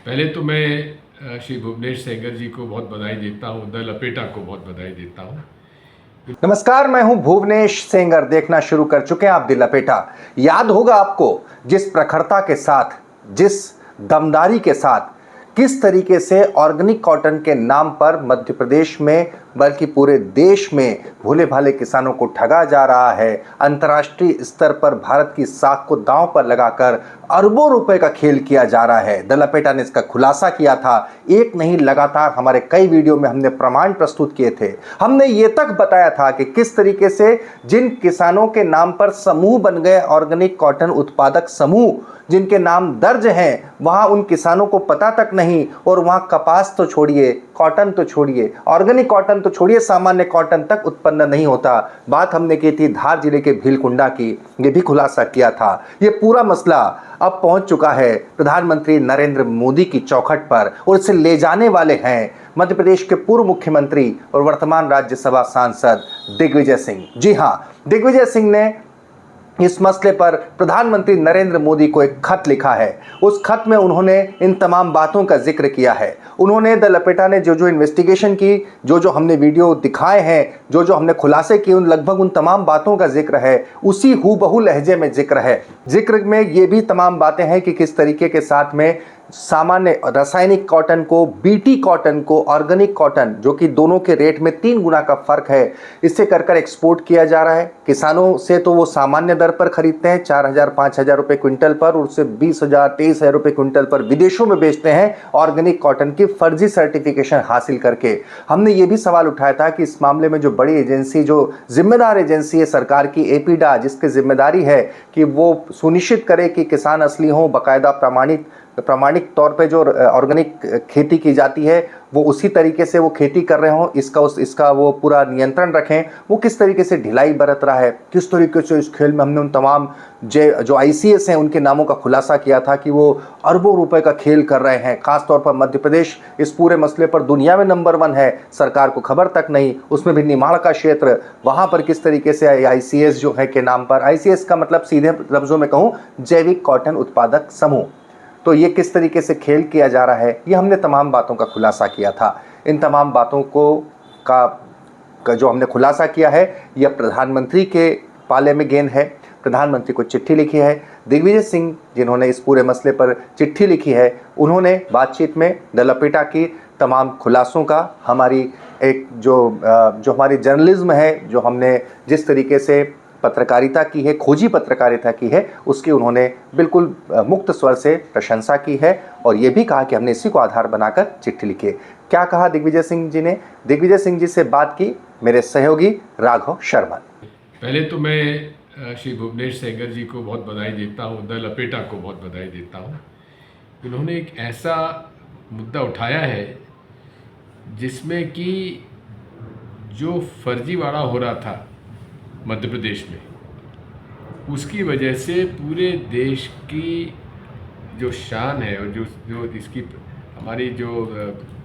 पहले तो मैं श्री भुवनेश सेंगर जी को बहुत बधाई देता हूँ, द लपेटा को बहुत बधाई देता हूँ। नमस्कार, मैं हूं भुवनेश सेंगर। देखना शुरू कर चुके हैं आप द लपेटा। याद होगा आपको जिस प्रखरता के साथ, जिस दमदारी के साथ, किस तरीके से ऑर्गेनिक कॉटन के नाम पर मध्य प्रदेश में बल्कि पूरे देश में भोले भाले किसानों को ठगा जा रहा है। अंतर्राष्ट्रीय स्तर पर भारत की साख को दांव पर लगाकर अरबों रुपए का खेल किया जा रहा है। द लपेटा ने इसका खुलासा किया था। एक नहीं, लगातार हमारे कई वीडियो में हमने प्रमाण प्रस्तुत किए थे। हमने ये तक बताया था कि किस तरीके से जिन किसानों के नाम पर समूह बन गए, ऑर्गेनिक कॉटन उत्पादक समूह जिनके नाम दर्ज हैं, वहां उन किसानों को पता तक नहीं। और वहां कपास तो छोड़िए, कॉटन तो छोड़िए, ऑर्गेनिक कॉटन तो छोड़िए, सामान्य कॉटन तक उत्पन्न नहीं होता। बात हमने की थी धार जिले के भीलकुंडा की, ये भी खुलासा किया था। ये पूरा मसला अब पहुंच चुका है प्रधानमंत्री नरेंद्र मोदी की चौखट पर और इसे ले जाने वाले हैं मध्य प्रदेश के पूर्व मुख्यमंत्री और वर्तमान राज्यसभा सांसद दिग्विजय सिंह। जी हां, दिग्विजय सिंह ने इस मसले पर प्रधानमंत्री नरेंद्र मोदी को एक खत लिखा है। उस खत में उन्होंने इन तमाम बातों का जिक्र किया है। उन्होंने द लपेटा ने जो जो इन्वेस्टिगेशन की, जो जो हमने वीडियो दिखाए हैं, जो जो हमने खुलासे किए, उन लगभग उन तमाम बातों का जिक्र है। उसी हूबहू लहजे में जिक्र है। जिक्र में ये भी तमाम बातें हैं कि किस तरीके के साथ में सामान्य रासायनिक कॉटन को, बीटी कॉटन को, ऑर्गेनिक कॉटन, जो कि दोनों के रेट में 3 गुना का फर्क है, इससे कर एक्सपोर्ट किया जा रहा है। किसानों से तो वो सामान्य दर पर खरीदते हैं 4,000-5,000 रुपए क्विंटल पर, और उससे 20,000-23,000 रुपए क्विंटल पर विदेशों में बेचते हैं ऑर्गेनिक कॉटन की फर्जी सर्टिफिकेशन हासिल करके। हमने ये भी सवाल उठाया था कि इस मामले में जो बड़ी एजेंसी, जो जिम्मेदार एजेंसी है सरकार की, एपीडा, जिसकी जिम्मेदारी है कि वो सुनिश्चित करे कि किसान असली हों, बाकायदा प्रामाणिक तौर पे जो ऑर्गेनिक खेती की जाती है वो उसी तरीके से वो खेती कर रहे हों, इसका वो पूरा नियंत्रण रखें। वो किस तरीके से ढिलाई बरत रहा है, किस तरीके से इस खेल में हमने उन तमाम जो आईसीएस हैं उनके नामों का खुलासा किया था कि वो अरबों रुपए का खेल कर रहे हैं। खासतौर पर मध्य प्रदेश इस पूरे मसले पर दुनिया में नंबर 1 है, सरकार को खबर तक नहीं। उसमें भी निमाड़ का क्षेत्र, वहाँ पर किस तरीके से आईसीएस जो है के नाम पर, आईसीएस का मतलब सीधे लफ्ज़ों में कहूँ जैविक कॉटन उत्पादक समूह, तो ये किस तरीके से खेल किया जा रहा है, ये हमने तमाम बातों का खुलासा किया था। इन तमाम बातों का जो हमने खुलासा किया है, यह प्रधानमंत्री के पाले में गेंद है। प्रधानमंत्री को चिट्ठी लिखी है दिग्विजय सिंह, जिन्होंने इस पूरे मसले पर चिट्ठी लिखी है। उन्होंने बातचीत में द लपेटा की तमाम खुलासों का, हमारी एक जो हमारी जर्नलिज्म है, जो हमने जिस तरीके से पत्रकारिता की है, खोजी पत्रकारिता की है, उसकी उन्होंने बिल्कुल मुक्त स्वर से प्रशंसा की है और ये भी कहा कि हमने इसी को आधार बनाकर चिट्ठी लिखी है। क्या कहा दिग्विजय सिंह जी ने? दिग्विजय सिंह जी से बात की मेरे सहयोगी राघव शर्मा। पहले तो मैं श्री भुवनेश सेंगर जी को बहुत बधाई देता हूँ, द लपेटा को बहुत बधाई देता हूँ। उन्होंने एक ऐसा मुद्दा उठाया है जिसमें कि जो फर्जीवाड़ा हो रहा था मध्य प्रदेश में, उसकी वजह से पूरे देश की जो शान है और जो इसकी हमारी जो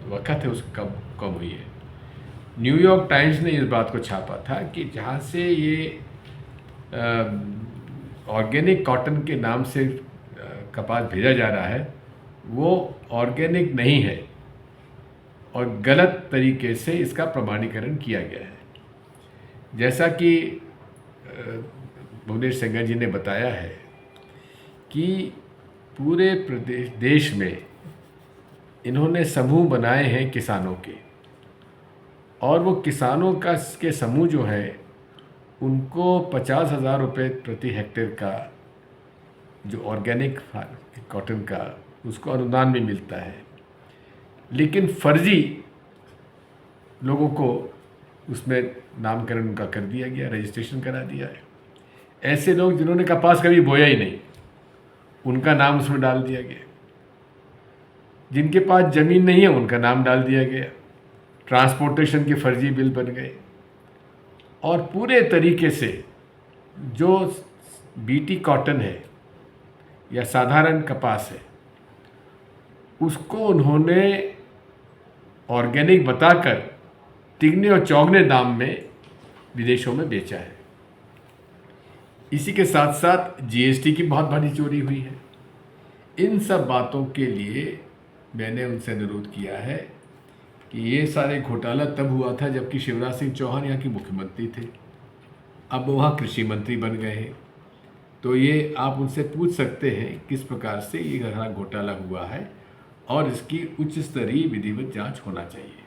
वक़्त है उसकी कम हुई है। न्यूयॉर्क टाइम्स ने इस बात को छापा था कि जहाँ से ये ऑर्गेनिक कॉटन के नाम से कपास भेजा जा रहा है वो ऑर्गेनिक नहीं है और गलत तरीके से इसका प्रमाणीकरण किया गया है। जैसा कि भुवनेश सेंगर जी ने बताया है कि पूरे देश में इन्होंने समूह बनाए हैं किसानों के, और वो किसानों के समूह जो है उनको 50,000 रुपये प्रति हेक्टेयर का जो ऑर्गेनिक कॉटन का उसको अनुदान भी मिलता है, लेकिन फर्जी लोगों को उसमें नामकरण उनका कर दिया गया, रजिस्ट्रेशन करा दिया है। ऐसे लोग जिन्होंने कपास कभी बोया ही नहीं, उनका नाम उसमें डाल दिया गया। जिनके पास ज़मीन नहीं है उनका नाम डाल दिया गया। ट्रांसपोर्टेशन के फर्जी बिल बन गए और पूरे तरीके से जो बीटी कॉटन है या साधारण कपास है उसको उन्होंने ऑर्गेनिक बताकर तिगने और चौगने दाम में विदेशों में बेचा है। इसी के साथ साथ जीएसटी की बहुत भारी चोरी हुई है। इन सब बातों के लिए मैंने उनसे अनुरोध किया है कि ये सारे घोटाला तब हुआ था जबकि शिवराज सिंह चौहान यहाँ के मुख्यमंत्री थे, अब वो वहाँ कृषि मंत्री बन गए हैं। तो ये आप उनसे पूछ सकते हैं किस प्रकार से ये सारा घोटाला हुआ है और इसकी उच्च स्तरीय विधिवत जांच होना चाहिए।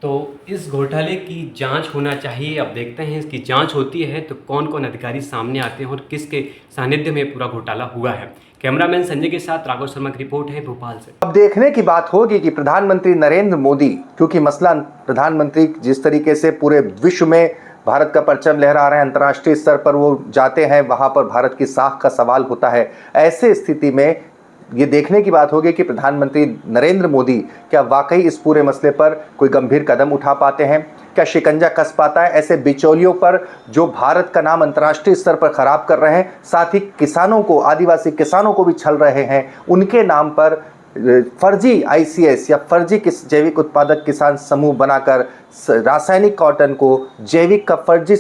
तो इस घोटाले की जांच होना चाहिए। अब देखते हैं इसकी जांच होती है तो कौन कौन अधिकारी सामने आते हैं और किसके सानिध्य में पूरा घोटाला हुआ है। कैमरामैन संजय के साथ राघव शर्मा की रिपोर्ट है भोपाल से। अब देखने की बात होगी कि प्रधानमंत्री नरेंद्र मोदी, क्योंकि मसला प्रधानमंत्री जिस तरीके से पूरे विश्व में भारत का परचम लहरा रहे हैं, अंतर्राष्ट्रीय स्तर पर वो जाते हैं, वहां पर भारत की साख का सवाल होता है। ऐसे स्थिति में ये देखने की बात होगी कि प्रधानमंत्री नरेंद्र मोदी क्या वाकई इस पूरे मसले पर कोई गंभीर कदम उठा पाते हैं, क्या शिकंजा कस पाता है ऐसे बिचौलियों पर जो भारत का नाम अंतर्राष्ट्रीय स्तर पर खराब कर रहे हैं, साथ ही किसानों को, आदिवासी किसानों को भी छल रहे हैं। उनके नाम पर फर्जी आईसीएस या फर्जी जैविक उत्पादक किसान समूह बनाकर रासायनिक कॉटन को जैविक का फर्जी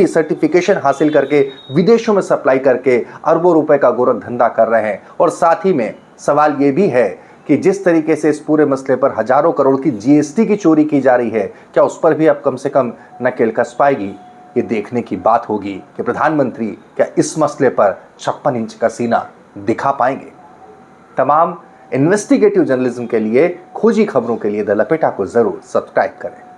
सर्टिफिकेशन हासिल करके विदेशों में सप्लाई करके अरबों रुपए का गोरख धंधा कर रहे हैं। और साथ ही में सवाल ये भी है कि जिस तरीके से इस पूरे मसले पर हजारों करोड़ की जीएसटी की चोरी की जा रही है, क्या उस पर भी अब कम से कम नकेल कस पाएगी? ये देखने की बात होगी कि प्रधानमंत्री क्या इस मसले पर 56 इंच का सीना दिखा पाएंगे। तमाम इन्वेस्टिगेटिव जर्नलिज्म के लिए, खोजी खबरों के लिए द लपेटा को जरूर सब्सक्राइब करें।